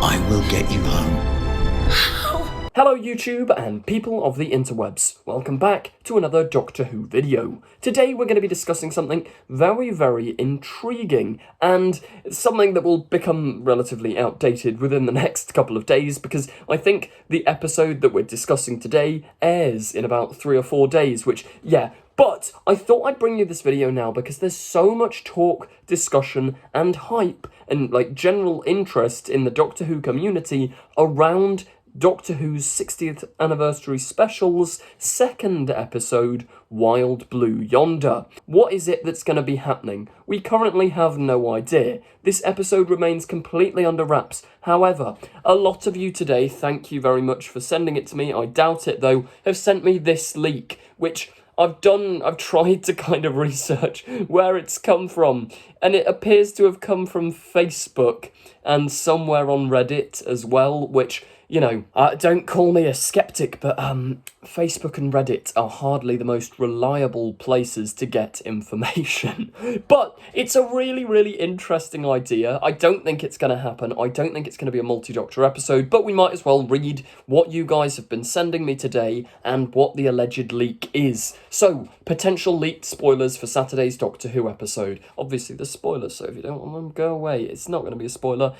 I will get you home. Hello YouTube and people of the interwebs, welcome back to another Doctor Who video. Today we're going to be discussing something very, very intriguing and something that will become relatively outdated within the next couple of days because I think the episode that we're discussing today airs in about 3 or 4 days, which, yeah, but I thought I'd bring you this video now because there's so much talk, discussion and hype and general interest in the Doctor Who community around Doctor Who's 60th anniversary special's second episode, Wild Blue Yonder. What is it that's going to be happening? We currently have no idea. This episode remains completely under wraps. However, a lot of you today, thank you very much for sending it to me, I doubt it though, have sent me this leak, which I've tried to kind of research where it's come from, and it appears to have come from Facebook and somewhere on Reddit as well, which, you know, don't call me a skeptic, but Facebook and Reddit are hardly the most reliable places to get information. But it's a really, really interesting idea. I don't think it's going to happen. I don't think it's going to be a multi-Doctor episode, but we might as well read what you guys have been sending me today and what the alleged leak is. So, potential leaked spoilers for Saturday's Doctor Who episode. Obviously, there's spoilers, so if you don't want them, go away. It's not going to be a spoiler.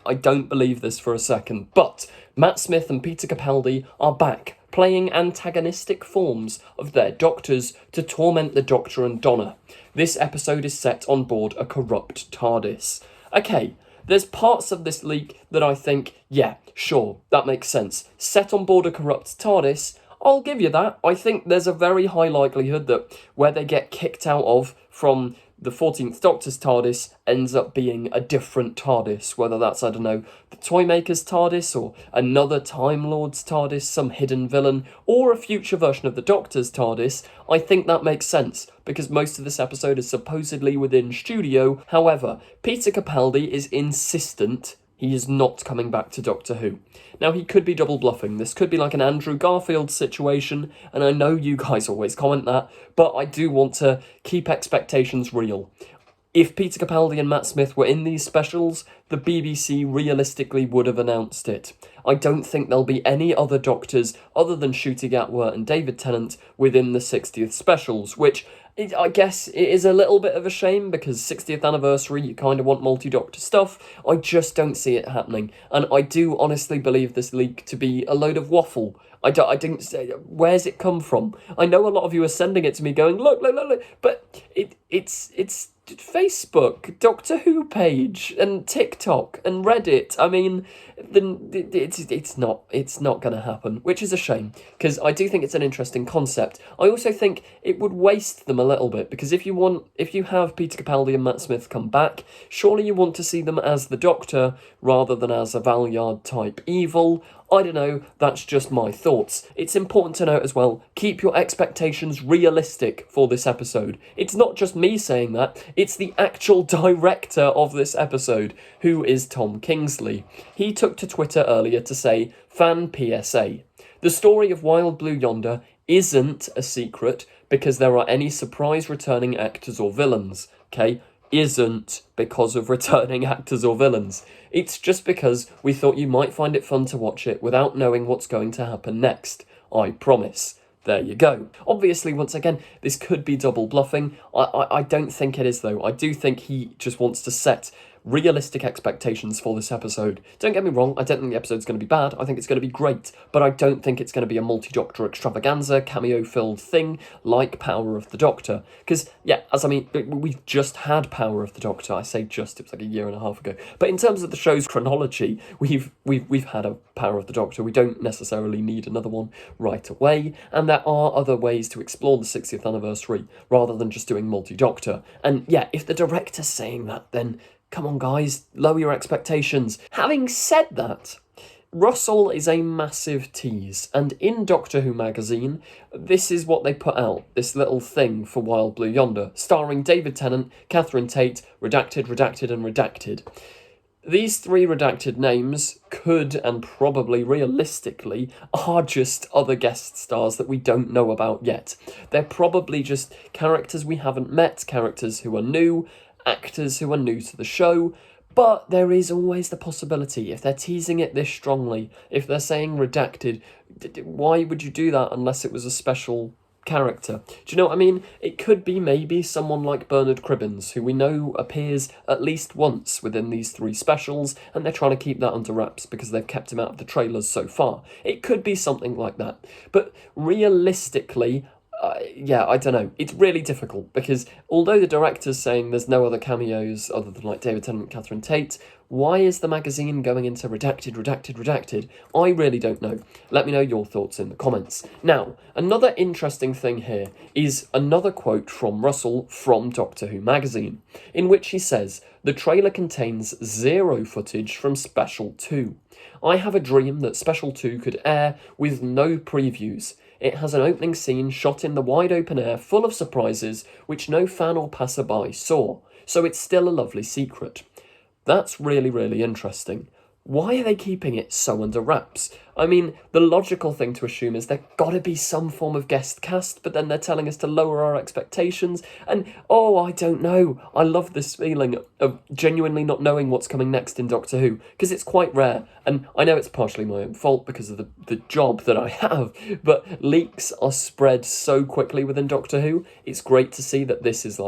I don't believe this for a second, but Matt Smith and Peter Capaldi are back, playing antagonistic forms of their Doctors to torment the Doctor and Donna. This episode is set on board a corrupt TARDIS. Okay, there's parts of this leak that I think, yeah, sure, that makes sense. Set on board a corrupt TARDIS, I'll give you that. I think there's a very high likelihood that where they get kicked out of from the 14th Doctor's TARDIS ends up being a different TARDIS, whether that's, I don't know, the Toymaker's TARDIS, or another Time Lord's TARDIS, some hidden villain, or a future version of the Doctor's TARDIS. I think that makes sense, because most of this episode is supposedly within studio. However, Peter Capaldi is insistent he is not coming back to Doctor Who. Now, he could be double bluffing. This could be like an Andrew Garfield situation, and I know you guys always comment that, but I do want to keep expectations real. If Peter Capaldi and Matt Smith were in these specials, the BBC realistically would have announced it. I don't think there'll be any other Doctors other than Ncuti Gatwa and David Tennant within the 60th specials, which I guess it is a little bit of a shame because 60th anniversary, you kind of want multi-Doctor stuff. I just don't see it happening. And I do honestly believe this leak to be a load of waffle. I didn't say, where's it come from? I know a lot of you are sending it to me going, look, but it's Facebook, Doctor Who page, and TikTok, and Reddit. I mean, it's not going to happen, which is a shame, because I do think it's an interesting concept. I also think it would waste them a little bit, because if you have Peter Capaldi and Matt Smith come back, surely you want to see them as the Doctor, rather than as a Valyard-type evil. I don't know, that's just my thoughts. It's important to note as well, keep your expectations realistic for this episode. It's not just me saying that, it's the actual director of this episode, who is Tom Kingsley. He took to Twitter earlier to say, fan PSA. The story of Wild Blue Yonder isn't a secret because there are any surprise returning actors or villains, okay? Isn't because of returning actors or villains. It's just because we thought you might find it fun to watch it without knowing what's going to happen next. I promise. There you go. Obviously, once again, this could be double bluffing. I don't think it is, though. I do think he just wants to set realistic expectations for this episode. Don't get me wrong, I don't think the episode's going to be bad, I think it's going to be great, but I don't think it's going to be a multi-Doctor extravaganza, cameo-filled thing like Power of the Doctor. Because, yeah, we've just had Power of the Doctor. I say just, it was like a year and a half ago. But in terms of the show's chronology, we've had a Power of the Doctor. We don't necessarily need another one right away, and there are other ways to explore the 60th anniversary rather than just doing multi-Doctor. And yeah, if the director's saying that, then come on, guys, lower your expectations. Having said that, Russell is a massive tease, and in Doctor Who magazine, this is what they put out, this little thing for Wild Blue Yonder, starring David Tennant, Catherine Tate, redacted, redacted, and redacted. These 3 redacted names could, and probably realistically, are just other guest stars that we don't know about yet. They're probably just characters we haven't met, characters who are new, actors who are new to the show, But there is always the possibility, if they're teasing it this strongly, if they're saying redacted, why would you do that unless it was a special character? Do you know what I mean? It could be maybe someone like Bernard Cribbins, who we know appears at least once within these 3 specials, and they're trying to keep that under wraps because they've kept him out of the trailers so far. It could be something like that. But realistically, I don't know. It's really difficult because although the director's saying there's no other cameos other than like David Tennant and Catherine Tate, why is the magazine going into redacted? I really don't know. Let me know your thoughts in the comments. Now, another interesting thing here is another quote from Russell from Doctor Who magazine, in which he says, "The trailer contains 0 footage from Special 2. I have a dream that Special 2 could air with no previews. It has an opening scene shot in the wide open air full of surprises which no fan or passerby saw, so it's still a lovely secret." That's really, really interesting. Why are they keeping it so under wraps? I mean, the logical thing to assume is there's gotta be some form of guest cast, but then they're telling us to lower our expectations, and I don't know. I love this feeling of genuinely not knowing what's coming next in Doctor Who, because it's quite rare, and I know it's partially my own fault because of the job that I have, but leaks are spread so quickly within Doctor Who, it's great to see that this is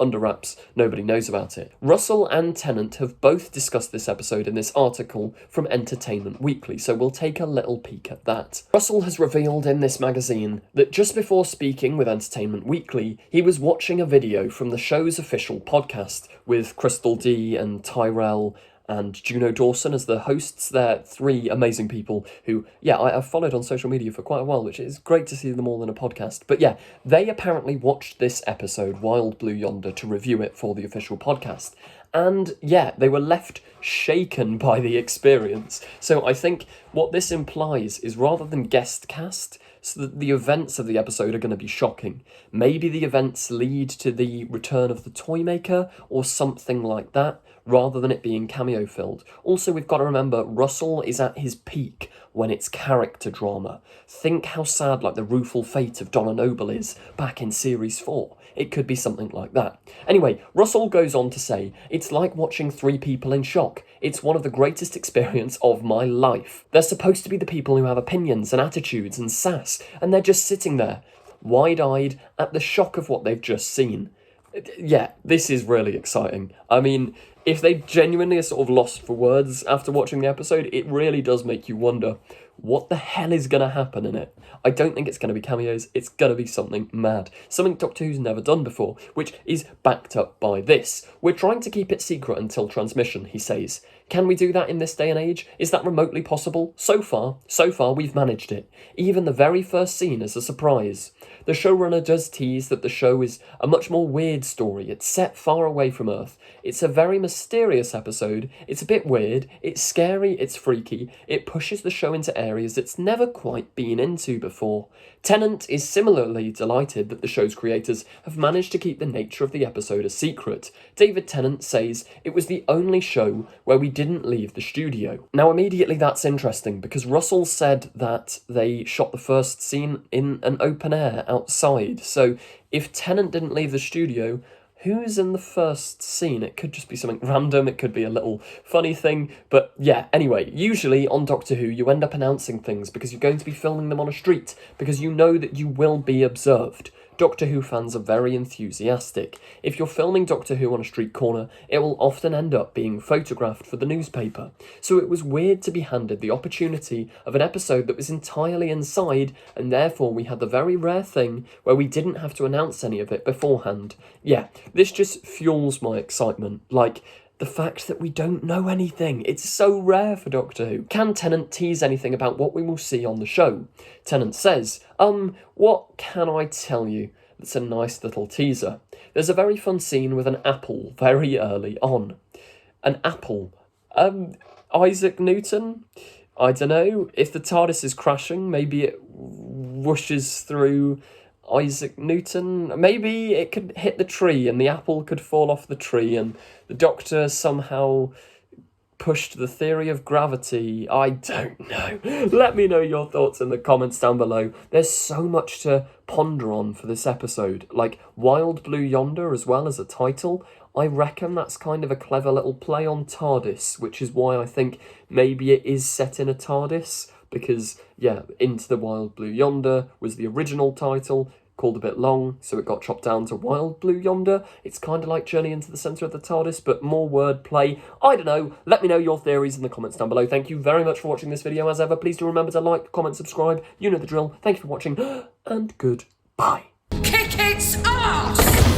under wraps, nobody knows about it. Russell and Tennant have both discussed this episode in this article from Entertainment Weekly, so we'll take a little peek at that. Russell has revealed in this magazine that just before speaking with Entertainment Weekly, he was watching a video from the show's official podcast with Crystal D and Tyrell and Juno Dawson as the hosts. They're 3 amazing people who, I've followed on social media for quite a while, which is great to see them all in a podcast. But they apparently watched this episode, Wild Blue Yonder, to review it for the official podcast. And they were left shaken by the experience. So I think what this implies is rather than guest cast, so that the events of the episode are going to be shocking. Maybe the events lead to the return of the Toymaker or something like that, rather than it being cameo filled. Also, we've got to remember, Russell is at his peak when it's character drama. Think how sad the rueful fate of Donna Noble is back in Series 4. It could be something like that. Anyway, Russell goes on to say, "It's like watching 3 people in shock. It's one of the greatest experiences of my life. They're supposed to be the people who have opinions and attitudes and sass, and they're just sitting there, wide-eyed at the shock of what they've just seen." This is really exciting. I mean, if they genuinely are sort of lost for words after watching the episode, it really does make you wonder what the hell is going to happen in it. I don't think it's going to be cameos, it's going to be something mad. Something Doctor Who's never done before, which is backed up by this. "We're trying to keep it secret until transmission," he says. "Can we do that in this day and age? Is that remotely possible? So far, we've managed it. Even the very first scene is a surprise. The showrunner does tease that the show is a much more weird story. It's set far away from Earth. It's a very mysterious episode. It's a bit weird. It's scary. It's freaky. It pushes the show into areas it's never quite been into before." Tennant is similarly delighted that the show's creators have managed to keep the nature of the episode a secret. David Tennant says, "It was the only show where we didn't leave the studio." Now, immediately that's interesting because Russell said that they shot the first scene in an open air outside. So if Tennant didn't leave the studio, who's in the first scene? It could just be something random, it could be a little funny thing, but anyway, usually on Doctor Who you end up announcing things because you're going to be filming them on a street, because you know that you will be observed. Doctor Who fans are very enthusiastic. If you're filming Doctor Who on a street corner, it will often end up being photographed for the newspaper. So it was weird to be handed the opportunity of an episode that was entirely inside, and therefore we had the very rare thing where we didn't have to announce any of it beforehand. This just fuels my excitement. The fact that we don't know anything. It's so rare for Doctor Who. Can Tennant tease anything about what we will see on the show? Tennant says, what can I tell you? That's a nice little teaser. There's a very fun scene with an apple very early on. An apple? Isaac Newton? I don't know. If the TARDIS is crashing, maybe it whooshes through Isaac Newton. Maybe it could hit the tree and the apple could fall off the tree and the Doctor somehow pushed the theory of gravity. I don't know. Let me know your thoughts in the comments down below. There's so much to ponder on for this episode. Wild Blue Yonder as well as a title. I reckon that's kind of a clever little play on TARDIS, which is why I think maybe it is set in a TARDIS, because, yeah, Into the Wild Blue Yonder was the original title, called a bit long, so it got chopped down to Wild Blue Yonder. It's kind of like Journey into the Centre of the TARDIS, but more wordplay. I don't know. Let me know your theories in the comments down below. Thank you very much for watching this video. As ever, please do remember to like, comment, subscribe. You know the drill. Thank you for watching, and goodbye. Kick its ass!